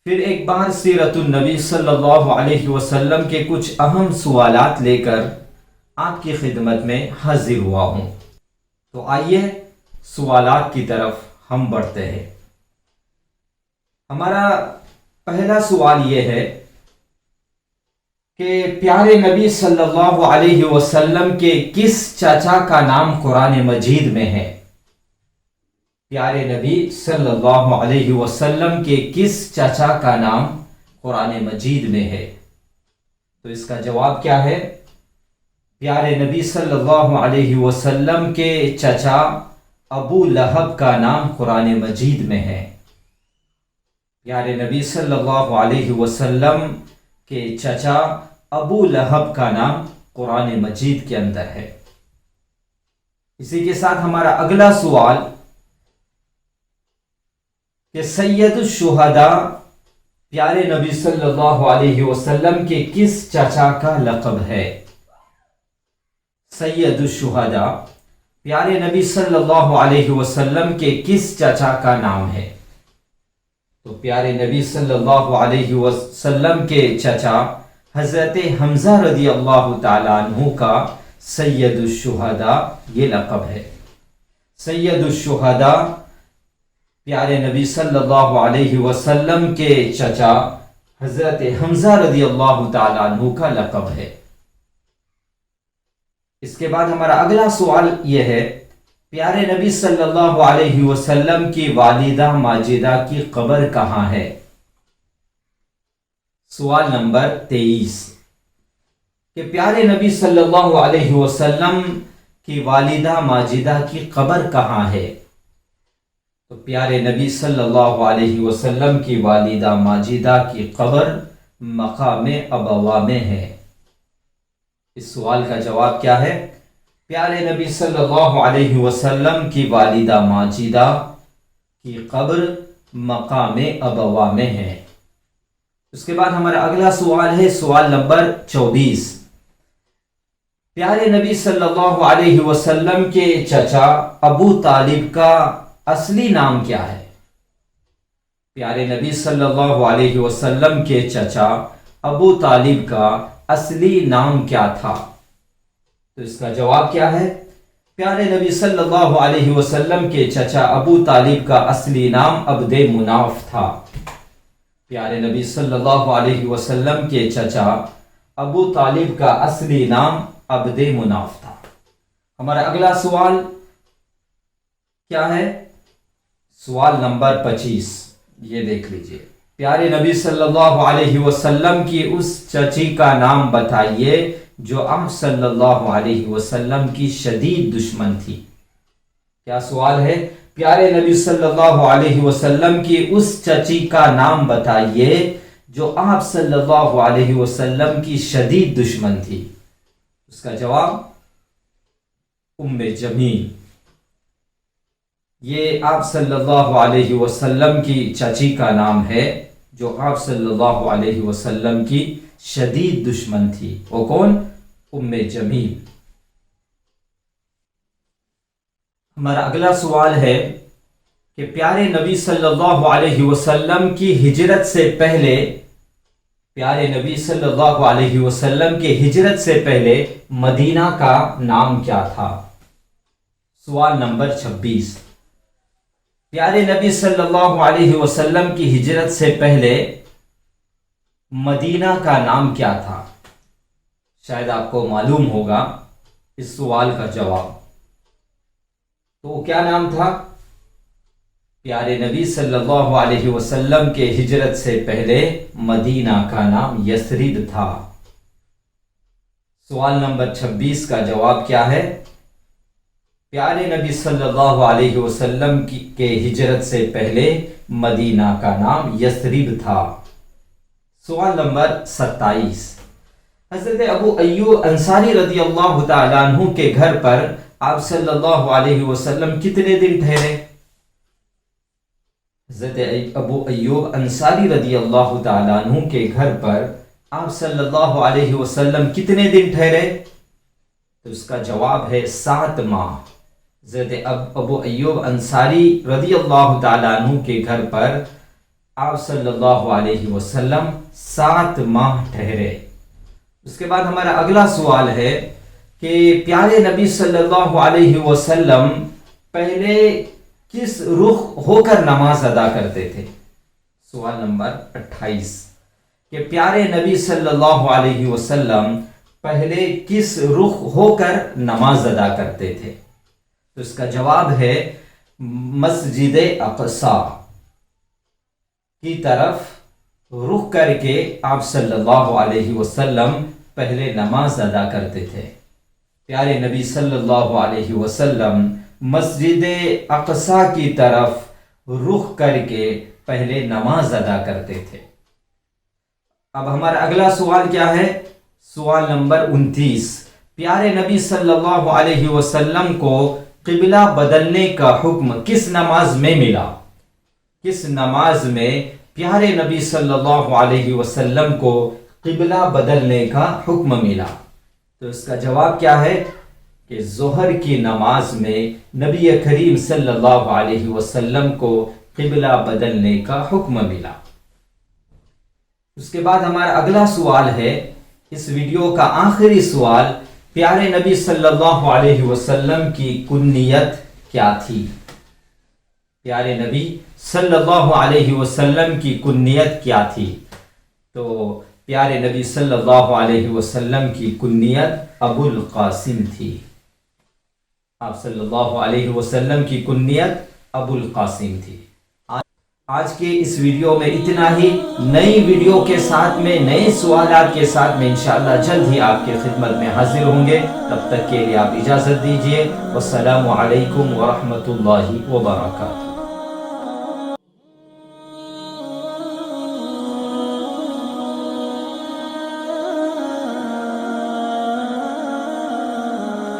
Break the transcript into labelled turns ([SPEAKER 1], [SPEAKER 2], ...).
[SPEAKER 1] پھر ایک بار سیرت النبی صلی اللہ علیہ وسلم کے کچھ اہم سوالات لے کر آپ کی خدمت میں حاضر ہوا ہوں۔ تو آئیے سوالات کی طرف ہم بڑھتے ہیں۔ ہمارا پہلا سوال یہ ہے کہ پیارے نبی صلی اللہ علیہ وسلم کے کس چچا کا نام قرآن مجید میں ہے؟ پیارے نبی صلی اللہ علیہ وسلم کے کس چچا کا نام قرآن مجید میں ہے؟ تو اس کا جواب کیا ہے؟ پیارے نبی صلی اللہ علیہ وسلم کے چچا ابو لہب کا نام قرآن مجید میں ہے۔ پیارے نبی صلی اللہ علیہ وسلم کے چچا ابو لہب کا نام قرآن مجید کے اندر ہے۔ اسی کے ساتھ ہمارا اگلا سوال کہ سید الشہداء پیارے نبی صلی اللہ علیہ وسلم کے کس چچا کا لقب ہے؟ سید الشہداء پیارے نبی صلی اللہ علیہ وسلم کے کس چچا کا نام ہے؟ تو پیارے نبی صلی اللہ علیہ وسلم کے چچا حضرت حمزہ رضی اللہ تعالیٰ عنہ کا سید الشہداء یہ لقب ہے۔ سید الشہداء پیارے نبی صلی اللہ علیہ وسلم کے چچا حضرت حمزہ رضی اللہ تعالیٰ عنہ کا لقب ہے۔ اس کے بعد ہمارا اگلا سوال یہ ہے، پیارے نبی صلی اللہ علیہ وسلم کی والدہ ماجدہ کی قبر کہاں ہے؟ سوال نمبر 23 کہ پیارے نبی صلی اللہ علیہ وسلم کی والدہ ماجدہ کی قبر کہاں ہے؟ تو پیارے نبی صلی اللہ علیہ وسلم کی والدہ ماجدہ کی قبر مقام ابوا میں ہے۔ اس سوال کا جواب کیا ہے؟ پیارے نبی صلی اللہ علیہ وسلم کی والدہ ماجدہ کی قبر مقام ابوا میں ہے۔ اس کے بعد ہمارا اگلا سوال ہے سوال نمبر 24، پیارے نبی صلی اللہ علیہ وسلم کے چچا ابو طالب کا اصلی نام کیا ہے؟ پیارے نبی صلی اللہ علیہ وسلم کے چچا ابو طالب کا اصلی نام کیا تھا؟ تو اس کا جواب کیا ہے؟ پیارے نبی صلی اللہ علیہ وسلم کے چچا ابو طالب کا اصلی نام عبد مناف تھا۔ پیارے نبی صلی اللہ علیہ وسلم کے چچا ابو طالب کا اصلی نام عبد مناف تھا۔ ہمارا اگلا سوال کیا ہے؟ سوال نمبر 25، یہ دیکھ لیجئے، پیارے نبی صلی اللہ علیہ وسلم کی اس چچی کا نام بتائیے جو آپ صلی اللہ علیہ وسلم کی شدید دشمن تھی۔ کیا سوال ہے؟ پیارے نبی صلی اللہ علیہ وسلم کی اس چچی کا نام بتائیے جو آپ صلی اللہ علیہ وسلم کی شدید دشمن تھی۔ اس کا جواب ام جمیل۔ یہ آپ صلی اللہ علیہ وسلم کی چچی کا نام ہے جو آپ صلی اللہ علیہ وسلم کی شدید دشمن تھی۔ وہ کون؟ ام جمیل۔ ہمارا اگلا سوال ہے کہ پیارے نبی صلی اللہ علیہ وسلم کی ہجرت سے پہلے، پیارے نبی صلی اللہ علیہ وسلم کے ہجرت سے پہلے مدینہ کا نام کیا تھا؟ سوال نمبر 26، پیارے نبی صلی اللہ علیہ وسلم کی ہجرت سے پہلے مدینہ کا نام کیا تھا؟ شاید آپ کو معلوم ہوگا اس سوال کا جواب۔ تو کیا نام تھا؟ پیارے نبی صلی اللہ علیہ وسلم کے ہجرت سے پہلے مدینہ کا نام یثرب تھا۔ سوال نمبر 26 کا جواب کیا ہے؟ پیارے نبی صلی اللہ علیہ وسلم کے ہجرت سے پہلے مدینہ کا نام یثرب تھا۔ سوال نمبر 27، حضرت ابو ایوب انصاری رضی اللہ تعالیٰ عنہ کے گھر پر آپ صلی اللہ علیہ وسلم کتنے دن ٹھہرے؟ حضرت ابو ایوب انصاری رضی اللہ تعالیٰ عنہ کے گھر پر آپ صلی اللہ علیہ وسلم کتنے دن ٹھہرے؟ تو اس کا جواب ہے 7 ماہ۔ حضرت ابو ایوب انصاری رضی اللہ تعالیٰ عنہ کے گھر پر آپ صلی اللہ علیہ وسلم 7 ماہ ٹھہرے۔ اس کے بعد ہمارا اگلا سوال ہے کہ پیارے نبی صلی اللہ علیہ وسلم پہلے کس رخ ہو کر نماز ادا کرتے تھے؟ سوال نمبر 28 کہ پیارے نبی صلی اللہ علیہ وسلم پہلے کس رخ ہو کر نماز ادا کرتے تھے؟ تو اس کا جواب ہے مسجد اقصی کی طرف رخ کر کے آپ صلی اللہ علیہ وسلم پہلے نماز ادا کرتے تھے۔ پیارے نبی صلی اللہ علیہ وسلم مسجد اقصی کی طرف رخ کر کے پہلے نماز ادا کرتے تھے۔ اب ہمارا اگلا سوال کیا ہے؟ سوال نمبر 29 پیارے نبی صلی اللہ علیہ وسلم کو قبلہ بدلنے کا حکم کس نماز میں ملا؟ کس نماز میں پیارے نبی صلی اللہ علیہ وسلم کو قبلہ بدلنے کا حکم ملا؟ تو اس کا جواب کیا ہے کہ ظہر کی نماز میں نبی کریم صلی اللہ علیہ وسلم کو قبلہ بدلنے کا حکم ملا۔ اس کے بعد ہمارا اگلا سوال ہے، اس ویڈیو کا آخری سوال، پیارے نبی صلی اللہ علیہ وسلم کی کنیت کیا تھی؟ پیارے نبی صلی اللہ علیہ وسلم کی کنیت کیا تھی؟ تو پیارے نبی صلی اللہ علیہ وسلم کی کنیت ابو القاسم تھی۔ آپ صلی اللہ علیہ وسلم کی کنیت ابو القاسم تھی۔ آج کے اس ویڈیو میں اتنا ہی۔ نئی ویڈیو کے ساتھ میں، نئے سوالات کے ساتھ میں انشاءاللہ جلد ہی آپ کے خدمت میں حاضر ہوں گے۔ تب تک کے لیے آپ اجازت دیجیے۔ والسلام علیکم ورحمۃ اللہ وبرکاتہ۔